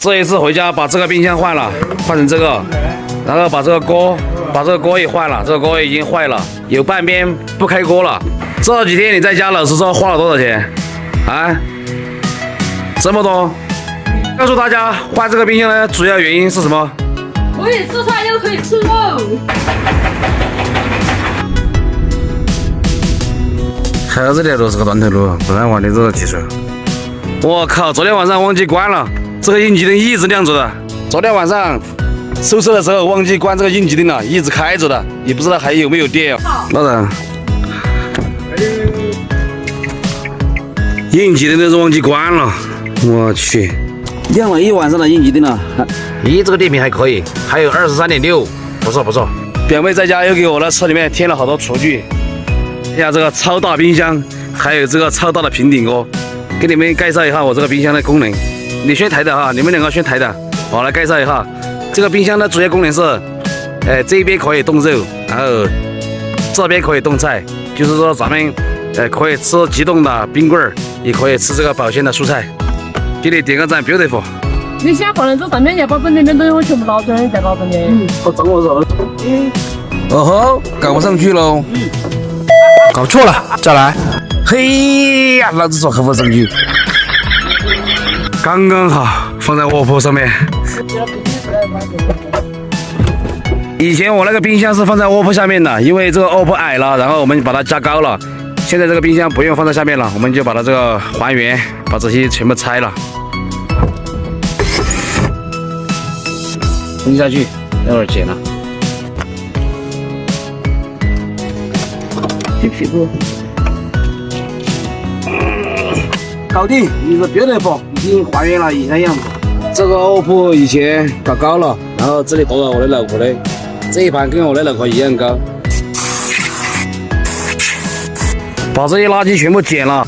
这一次回家把这个冰箱换了，换成这个，然后把这个锅也换了，这个锅已经坏了，有半边不开锅了。这几天你在家老实说花了多少钱？啊？这么多？告诉大家，换这个冰箱的主要原因是什么？可以吃菜又可以吃肉。还有这条路是个断头路，不然玩的这个技术。我靠！昨天晚上忘记关了，这个应急灯一直亮着的。昨天晚上收车的时候忘记关这个应急灯了，一直开着的，也不知道还有没有电。老人，应急灯都是忘记关了，我去，亮了一晚上的应急灯了。咦，这个电瓶还可以，还有23.6，不错不错。表妹在家又给我的车里面添了好多厨具，看下这个超大冰箱，还有这个超大的平顶锅。给你们介绍一下我这个冰箱的功能，你选台的哈，你们两个选台的，我来介绍一下。这个冰箱的主要功能是，这一边可以冻肉，然后这边可以冻菜，就是说咱们可以吃急冻的冰棍儿，也可以吃这个保鲜的蔬菜。给你点个赞 ，beautiful。你先放在这上面，要把本那边东西我全部捞出来，再捞上去。好脏我说。哦吼，搞不上去喽。搞错了，再来。嘿呀，老子说合不上去，刚刚好放在卧铺上面。以前我那个冰箱是放在卧铺下面的，因为这个卧铺矮了，然后我们把它加高了。现在这个冰箱不用放在下面了，我们就把它这个还原，把这些全部拆了，扔下去，待会儿剪了。这屁股。搞定，你是beautiful，已经还原了以前的样子。这个卧铺以前搞高了，然后这里坐了我的老婆的，这一盘跟我的老婆一样高。把这些垃圾全部捡了。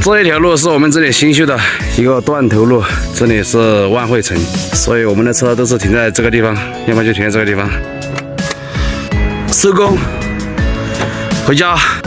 这一条路是我们这里新修的一个断头路，这里是万汇城，所以我们的车都是停在这个地方，要么就停在这个地方。收工，回家。